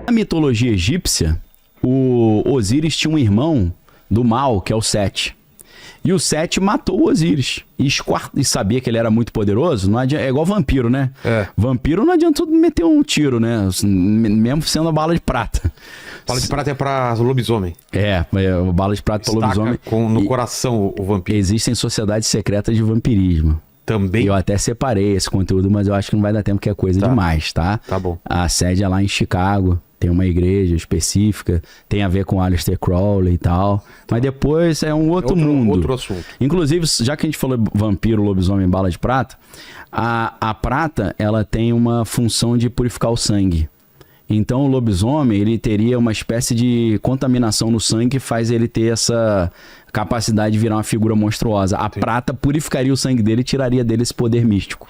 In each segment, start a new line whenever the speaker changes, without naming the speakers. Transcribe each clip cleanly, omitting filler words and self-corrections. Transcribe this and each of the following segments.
Na mitologia egípcia, o Osíris tinha um irmão do mal, que é o Sete. E o Sete matou o Osíris. E sabia que ele era muito poderoso. Não adianta, é igual vampiro, né? Vampiro não adianta meter um tiro, né? Mesmo sendo a bala de prata.
Bala de prata é pra lobisomem.
Bala de prata para lobisomem.
No coração o vampiro.
Existem sociedades secretas de vampirismo.
Também?
Eu até separei esse conteúdo, mas eu acho que não vai dar tempo, porque é coisa demais, tá?
Tá bom.
A sede é lá em Chicago. Tem uma igreja específica, tem a ver com Aleister Crowley e tal. Mas depois é um outro mundo.
Outro assunto.
Inclusive, já que a gente falou vampiro, lobisomem, bala de prata, a prata, ela tem uma função de purificar o sangue. Então, o lobisomem, ele teria uma espécie de contaminação no sangue que faz ele ter essa capacidade de virar uma figura monstruosa. A prata purificaria o sangue dele e tiraria dele esse poder místico.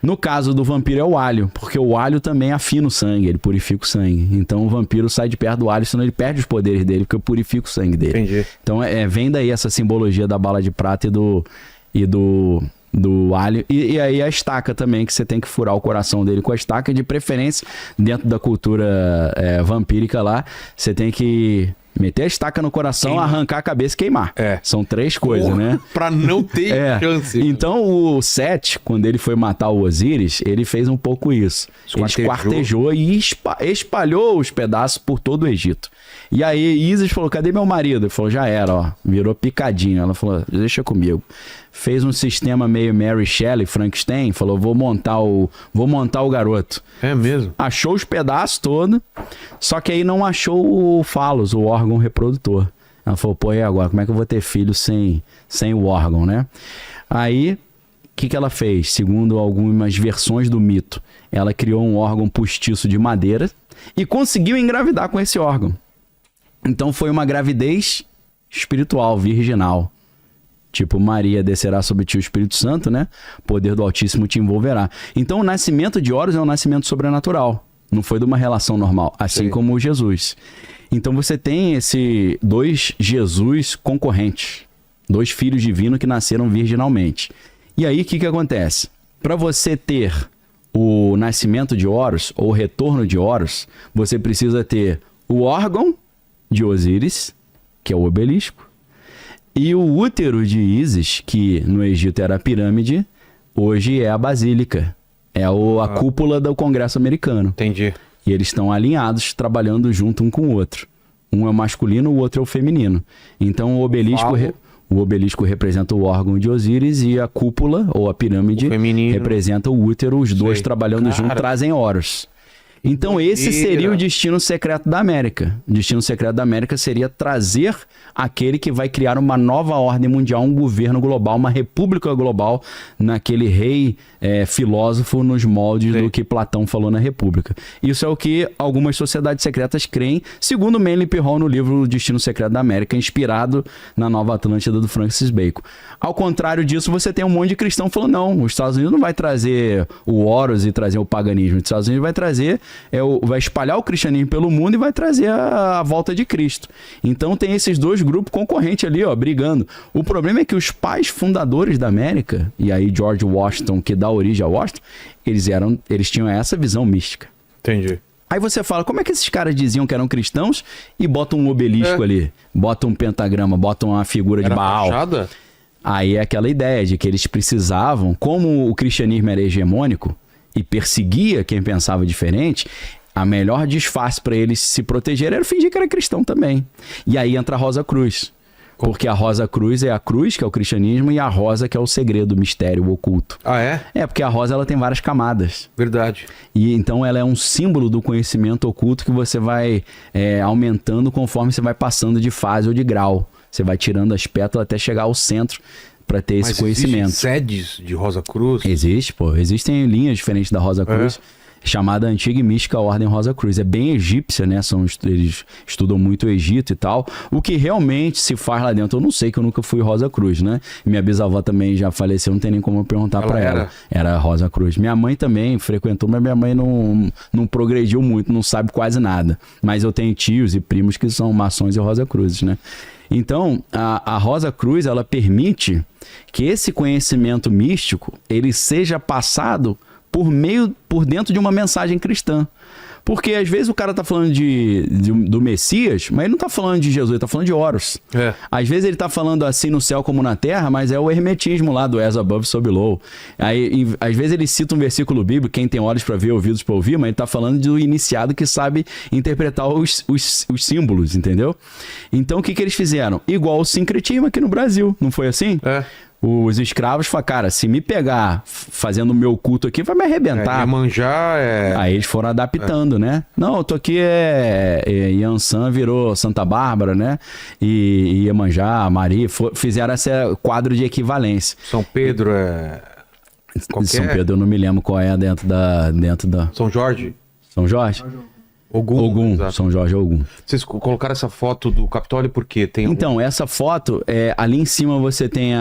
No caso do vampiro é o alho, porque o alho também afina o sangue, ele purifica o sangue. Então, o vampiro sai de perto do alho, senão ele perde os poderes dele, porque purifica o sangue dele.
Entendi.
Então, vem daí essa simbologia da bala de prata e do alho, e aí a estaca também, que você tem que furar o coração dele com a estaca, de preferência dentro da cultura vampírica lá, você tem que meter a estaca no coração, arrancar a cabeça e queimar. São 3 coisas, né?
Pra não ter chance.
Então o Sete, quando ele foi matar o Osíris, ele fez um pouco isso. Ele esquartejou e espalhou os pedaços por todo o Egito. E aí Isis falou, cadê meu marido? Ele falou, já era, ó. Virou picadinho. Ela falou, deixa comigo. Fez um sistema meio Mary Shelley, Frankenstein, falou, vou montar o garoto.
É mesmo?
Achou os pedaços todos, só que aí não achou o falos, o órgão reprodutor. Ela falou, pô, e agora? Como é que eu vou ter filho sem o órgão, né? Aí, o que ela fez? Segundo algumas versões do mito, ela criou um órgão postiço de madeira e conseguiu engravidar com esse órgão. Então foi uma gravidez espiritual, virginal. Tipo, Maria descerá sobre ti o Espírito Santo, né? Poder do Altíssimo te envolverá. Então o nascimento de Horus é um nascimento sobrenatural. Não foi de uma relação normal, assim como o Jesus. Então você tem esses 2 Jesus concorrentes. 2 filhos divinos que nasceram virginalmente. E aí o que acontece? Para você ter o nascimento de Horus, ou o retorno de Horus, você precisa ter o órgão de Osíris, que é o obelisco, e o útero de Ísis, que no Egito era a pirâmide, hoje é a basílica. É a cúpula do Congresso americano.
Entendi.
E eles estão alinhados, trabalhando junto um com o outro. Um é o masculino, o outro é o feminino. Então o obelisco representa o órgão de Osíris e a cúpula, ou a pirâmide, representa o útero. Os dois trabalhando junto trazem Horus. Então esse seria o destino secreto da América. O destino secreto da América seria trazer aquele que vai criar uma nova ordem mundial, um governo global, uma república global, naquele rei filósofo nos moldes do que Platão falou na República. Isso é o que algumas sociedades secretas creem, segundo Manly P. Hall no livro O Destino Secreto da América, inspirado na Nova Atlântida do Francis Bacon. Ao contrário disso, você tem um monte de cristão falando, não, os Estados Unidos não vai trazer o Horus e trazer o paganismo, os Estados Unidos vai trazer vai espalhar o cristianismo pelo mundo e vai trazer a volta de Cristo. Então tem esses 2 grupos concorrentes ali, ó, brigando. O problema é que os pais fundadores da América, e aí George Washington, que dá origem a Washington, eles tinham essa visão mística.
Entendi.
Aí você fala, como é que esses caras diziam que eram cristãos e botam um obelisco ali, botam um pentagrama, botam uma figura de Baal?
Fachada?
Aí é aquela ideia de que eles precisavam, como o cristianismo era hegemônico, e perseguia quem pensava diferente, a melhor disfarce para eles se proteger era fingir que era cristão também. E aí entra a Rosa Cruz. Porque a Rosa Cruz é a cruz, que é o cristianismo, e a rosa, que é o segredo, o mistério, o oculto.
Ah, é?
É, porque a rosa ela tem várias camadas.
Verdade.
E então ela é um símbolo do conhecimento oculto que você vai aumentando conforme você vai passando de fase ou de grau. Você vai tirando as pétalas até chegar ao centro para ter esse conhecimento.
Sedes de Rosa Cruz?
Existe, pô. Existem linhas diferentes da Rosa Cruz, chamada Antiga e Mística Ordem Rosa Cruz. É bem egípcia, né? Eles estudam muito o Egito e tal. O que realmente se faz lá dentro, eu não sei, que eu nunca fui Rosa Cruz, né? Minha bisavó também já faleceu, não tem nem como eu perguntar para ela. Era Rosa Cruz. Minha mãe também frequentou, mas minha mãe não progrediu muito, não sabe quase nada. Mas eu tenho tios e primos que são maçons e Rosa Cruzes, né? Então, a Rosa Cruz, ela permite que esse conhecimento místico, ele seja passado por dentro de uma mensagem cristã. Porque às vezes o cara tá falando do Messias, mas ele não tá falando de Jesus, ele tá falando de Horus. Às vezes ele tá falando assim no céu como na terra, mas é o hermetismo lá do as above, so below. Aí, às vezes ele cita um versículo bíblico, quem tem olhos para ver, ouvidos para ouvir, mas ele tá falando do iniciado que sabe interpretar os símbolos, entendeu? Então o que eles fizeram? Igual o sincretismo aqui no Brasil, não foi assim? Os escravos falaram, cara, se me pegar fazendo o meu culto aqui, vai me arrebentar.
Iemanjá
Aí eles foram adaptando, né? Não, eu tô aqui, Yansan virou Santa Bárbara, né? E Iemanjá, Maria, fizeram esse quadro de equivalência.
São Pedro
São Pedro eu não me lembro qual é dentro da...
São Jorge?
São Jorge? Ogum, São Jorge Ogum.
Vocês colocaram essa foto do Capitólio por quê?
Então, essa foto, ali em cima você tem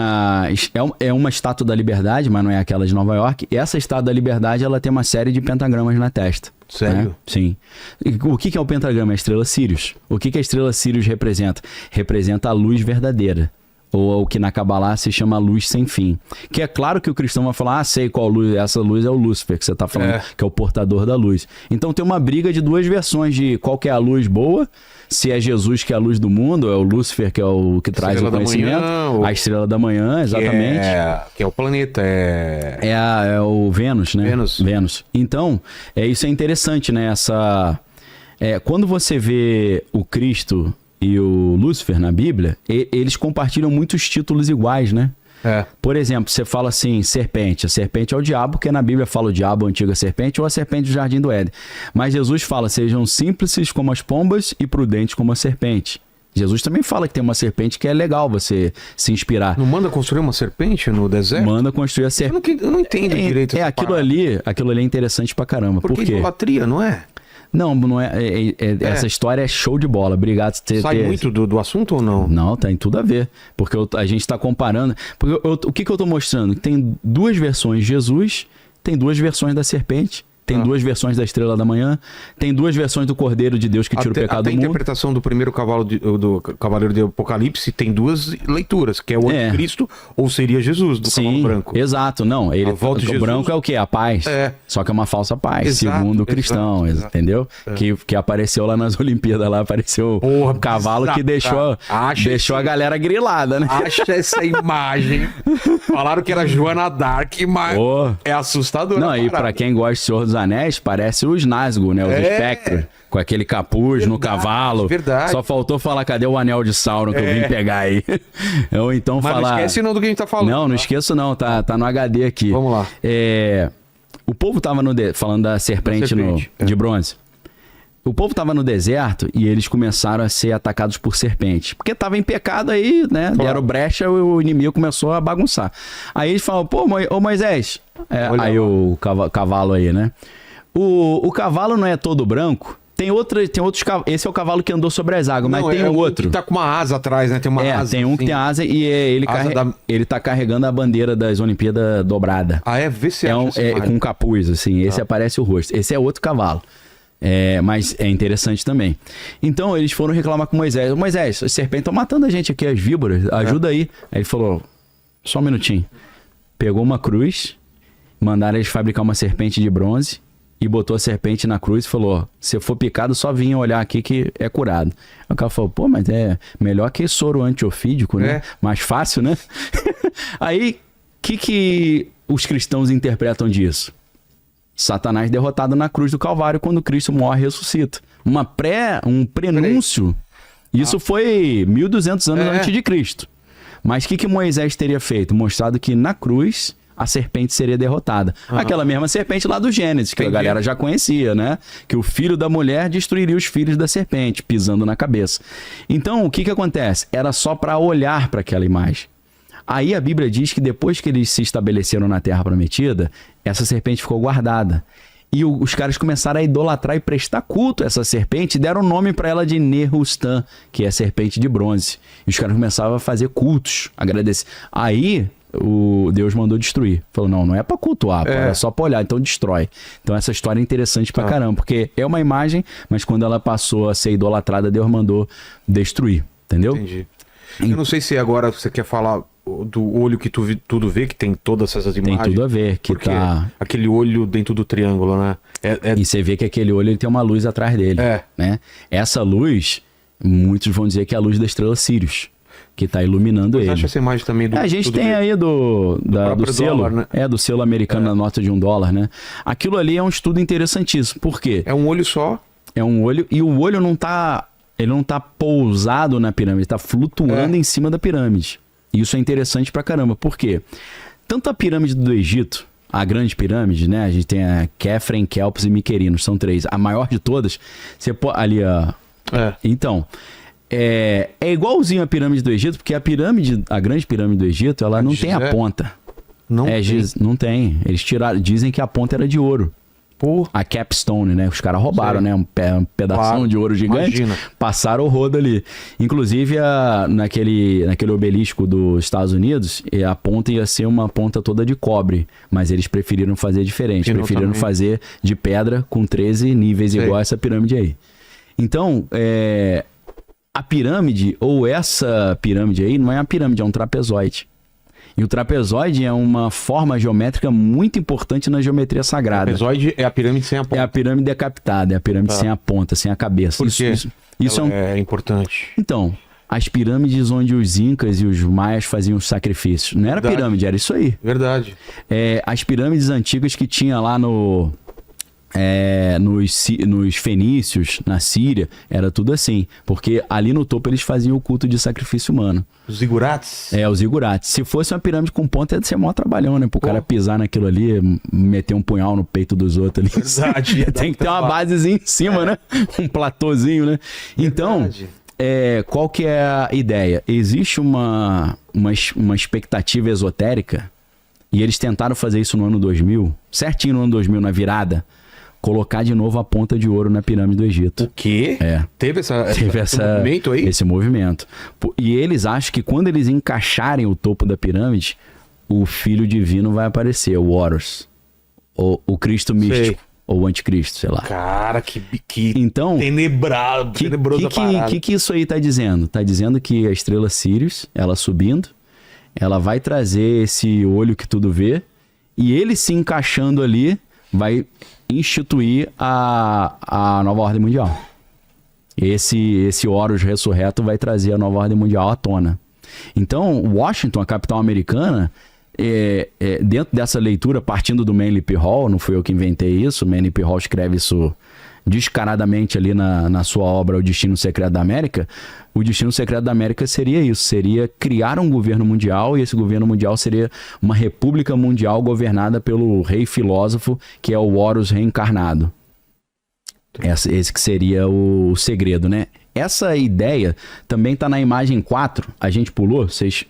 é uma estátua da Liberdade, mas não é aquela de Nova York. E essa estátua da Liberdade, ela tem uma série de pentagramas na testa.
Sério?
Né? Sim. E o que é o pentagrama? É a estrela Sírius. O que a estrela Sírius representa? Representa a luz verdadeira. Ou o que na Kabbalah se chama luz sem fim. Que é claro que o cristão vai falar, sei qual luz, essa luz é o Lúcifer, que você está falando, que é o portador da luz. Então tem uma briga de duas versões de qual que é a luz boa, se é Jesus que é a luz do mundo, é o Lúcifer que é o que traz o conhecimento, a estrela da manhã, exatamente.
Que é o planeta,
é o Vênus, né? Vênus. Então, isso é interessante, né? Quando você vê o Cristo e o Lúcifer na Bíblia, eles compartilham muitos títulos iguais, né? Por exemplo, você fala assim, serpente. A serpente é o diabo, porque na Bíblia fala o diabo, a antiga serpente, ou a serpente do jardim do Éden. Mas Jesus fala, sejam simples como as pombas e prudentes como a serpente. Jesus também fala que tem uma serpente que é legal você se inspirar.
Não manda construir uma serpente no deserto?
Manda construir a serpente.
Eu não entendo direito.
Aquilo ali é interessante pra caramba. Por quê?
Idolatria, não é?
Não é. Essa história é show de bola. Obrigado por ter...
Sai muito do assunto ou não?
Não, tem tudo a ver. Porque a gente está comparando... Porque o que eu estou mostrando? Tem duas versões de Jesus, tem duas versões da serpente, tem duas versões da estrela da manhã, tem duas versões do Cordeiro de Deus que tira o pecado do mundo.
A interpretação do primeiro do Cavaleiro de Apocalipse tem duas leituras, que é o Anticristo ou seria Jesus, do cavalo branco.
Exato. Não, o branco é o quê? A paz. Só que é uma falsa paz, segundo o cristão, entendeu? Que apareceu lá nas Olimpíadas, lá apareceu um cavalo que deixou a galera grilada, né?
Acha essa imagem. Falaram que era Joana Dark, mas é assustador.
Não, e pra quem gosta de Senhor dos Anéis, parece os Nazgûl, né? Os espectros, com aquele capuz no cavalo.
Verdade.
Só faltou falar, cadê o anel de Sauron que eu vim pegar aí? Ou então
mas
falar...
não esquece não do que a gente tá falando.
Não esqueço não, tá no HD aqui.
Vamos lá.
O povo tava falando da serpente de bronze. O povo tava no deserto e eles começaram a ser atacados por serpente. Porque tava em pecado aí, né? Deram brecha, o inimigo começou a bagunçar. Aí eles falam, ô Moisés... aí o cavalo aí, né? O cavalo não é todo branco. Tem outros cavalos. Esse é o cavalo que andou sobre as águas, mas tem outro.
Que tá com uma asa atrás, né? Tem uma asa.
Tem um que tem asa e ele tá carregando a bandeira das Olimpíadas dobrada.
Vê se
com capuz, assim. Esse aparece o rosto. Esse é outro cavalo. Mas é interessante também. Então eles foram reclamar com Moisés. Moisés, as serpentes estão matando a gente aqui, as víboras. Ajuda aí. Aí ele falou, só um minutinho. Pegou uma cruz, mandaram eles fabricar uma serpente de bronze e botou a serpente na cruz e falou, se for picado, só vinha olhar aqui que é curado. Aí o cara falou, mas é melhor que soro antiofídico, né? Mais fácil, né? Aí, o que os cristãos interpretam disso? Satanás derrotado na cruz do Calvário quando Cristo morre e ressuscita. Um prenúncio. Isso foi 1.200 anos antes de Cristo. Mas o que Moisés teria feito? Mostrado que na cruz a serpente seria derrotada. Aquela mesma serpente lá do Gênesis, que a galera já conhecia, né? Que o filho da mulher destruiria os filhos da serpente, pisando na cabeça. Então, o que acontece? Era só para olhar para aquela imagem. Aí a Bíblia diz que depois que eles se estabeleceram na Terra Prometida, essa serpente ficou guardada. E os caras começaram a idolatrar e prestar culto a essa serpente e deram o nome para ela de Nehushtan, que é a serpente de bronze. E os caras começavam a fazer cultos, agradecer. Aí Deus mandou destruir. Falou, não é para cultuar, é só para olhar, então destrói. Então essa história é interessante pra caramba, porque é uma imagem, mas quando ela passou a ser idolatrada, Deus mandou destruir, entendeu?
Entendi. Eu não sei se agora você quer falar do olho que tudo vê, que tem todas essas imagens.
Tem tudo a ver. Que
porque
tá...
aquele olho dentro do triângulo, né?
E você vê que aquele olho ele tem uma luz atrás dele. Né? Essa luz, muitos vão dizer que é a luz da estrela Sirius, que está iluminando ele.
Você acha essa imagem também do...
A gente tem aí do selo,
dólar, né?
Do selo americano na nota de $1, né? Aquilo ali é um estudo interessantíssimo. Por quê?
É um olho só.
É um olho, e o olho não tá... Ele não tá pousado na pirâmide, tá flutuando em cima da pirâmide. Isso é interessante pra caramba. Por quê? Tanto a pirâmide do Egito, a grande pirâmide, né? A gente tem a Khafre, Kelps e Miquerinos, são 3. A maior de todas, você pode... Ali, ó... Então... É igualzinho a pirâmide do Egito, porque a grande pirâmide do Egito, ela não tem a ponta.
Não tem?
Não tem. Eles dizem que a ponta era de ouro.
Pô.
A capstone, né? Os caras roubaram, né? Um pedação de ouro gigante.
Imagina.
Passaram o rodo ali. Inclusive, naquele obelisco dos Estados Unidos, a ponta ia ser uma ponta toda de cobre. Mas eles preferiram fazer diferente. Preferiram fazer de pedra com 13 níveis, igual essa pirâmide aí. Então, a pirâmide, ou essa pirâmide aí, não é uma pirâmide, é um trapezoide. E o trapezoide é uma forma geométrica muito importante na geometria sagrada.
O trapezoide é a pirâmide sem a ponta.
É a pirâmide decapitada, é a pirâmide sem a ponta, sem a cabeça.
Por quê?
Isso
é importante.
Então, as pirâmides onde os incas e os maias faziam os sacrifícios. Não era pirâmide, era isso aí.
Verdade.
As pirâmides antigas que tinha lá nos fenícios, na Síria, era tudo assim. Porque ali no topo eles faziam o culto de sacrifício humano.
Os zigurates?
Os zigurates. Se fosse uma pirâmide com ponta, ia ser mó trabalhão, né? Pro cara pisar naquilo ali, meter um punhal no peito dos outros ali.
Verdade.
Tem que ter uma basezinha em cima, né? Um platôzinho, né? Então, qual que é a ideia? Existe uma expectativa esotérica, e eles tentaram fazer isso no ano 2000, certinho no ano 2000, na virada, colocar de novo a ponta de ouro na pirâmide do Egito.
O quê? Teve esse movimento aí?
Esse movimento. E eles acham que quando eles encaixarem o topo da pirâmide, o Filho Divino vai aparecer, o Horus. O Cristo místico. Ou o Anticristo, sei lá.
Cara, que
então,
tenebroso a parada.
O que isso aí tá dizendo? Tá dizendo que a estrela Sirius, ela subindo, ela vai trazer esse olho que tudo vê, e ele se encaixando ali, vai instituir a nova ordem mundial. Esse Horus ressurreto vai trazer a nova ordem mundial à tona. Então, Washington, a capital americana, dentro dessa leitura, partindo do Manly P. Hall, não fui eu que inventei isso, o Manly P. Hall escreve isso descaradamente ali na sua obra O Destino Secreto da América. O Destino Secreto da América seria isso, seria criar um governo mundial, e esse governo mundial seria uma república mundial governada pelo rei filósofo, que é o Horus reencarnado. Esse que seria o segredo, né? Essa ideia também está na imagem 4, a gente pulou, vocês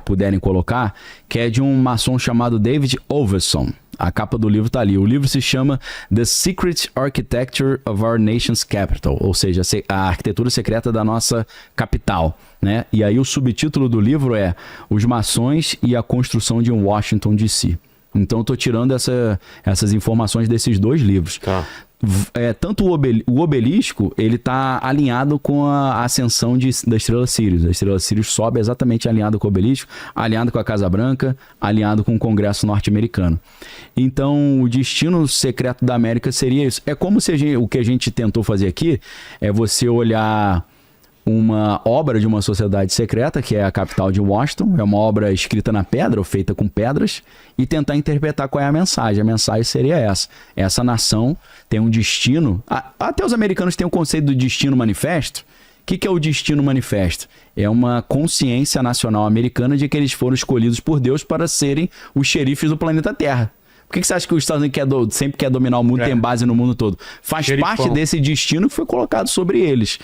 puderem colocar, que é de um maçom chamado David Overson. A capa do livro está ali. O livro se chama The Secret Architecture of Our Nation's Capital, ou seja, a arquitetura secreta da nossa capital, né? E aí o subtítulo do livro é Os Maçons e a Construção de um Washington DC. Então eu estou tirando essas informações desses dois livros.
Tá.
Tanto o obelisco, ele está alinhado com a ascensão da estrela Sirius. A estrela Sirius sobe exatamente alinhado com o obelisco, alinhado com a Casa Branca, alinhado com o Congresso norte-americano. Então, o destino secreto da América seria isso. É como se o que a gente tentou fazer aqui é você olhar uma obra de uma sociedade secreta, que é a capital de Washington, é uma obra escrita na pedra, ou feita com pedras, e tentar interpretar qual é a mensagem. A mensagem seria essa. Essa nação tem um destino... Até os americanos têm o conceito do destino manifesto. O que é o destino manifesto? É uma consciência nacional americana de que eles foram escolhidos por Deus para serem os xerifes do planeta Terra. Por que você acha que os Estados Unidos sempre quer dominar o mundo, tem base no mundo todo? Faz parte desse destino que foi colocado sobre eles.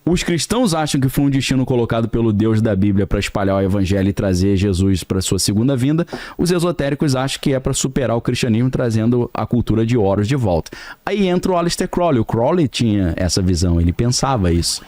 Os cristãos acham que foi um destino colocado pelo Deus da Bíblia para espalhar o evangelho e trazer Jesus para sua segunda vinda. Os esotéricos acham que é para superar o cristianismo, trazendo a cultura de Horus de volta. Aí entra o Aleister Crowley. O Crowley tinha essa visão, ele pensava isso.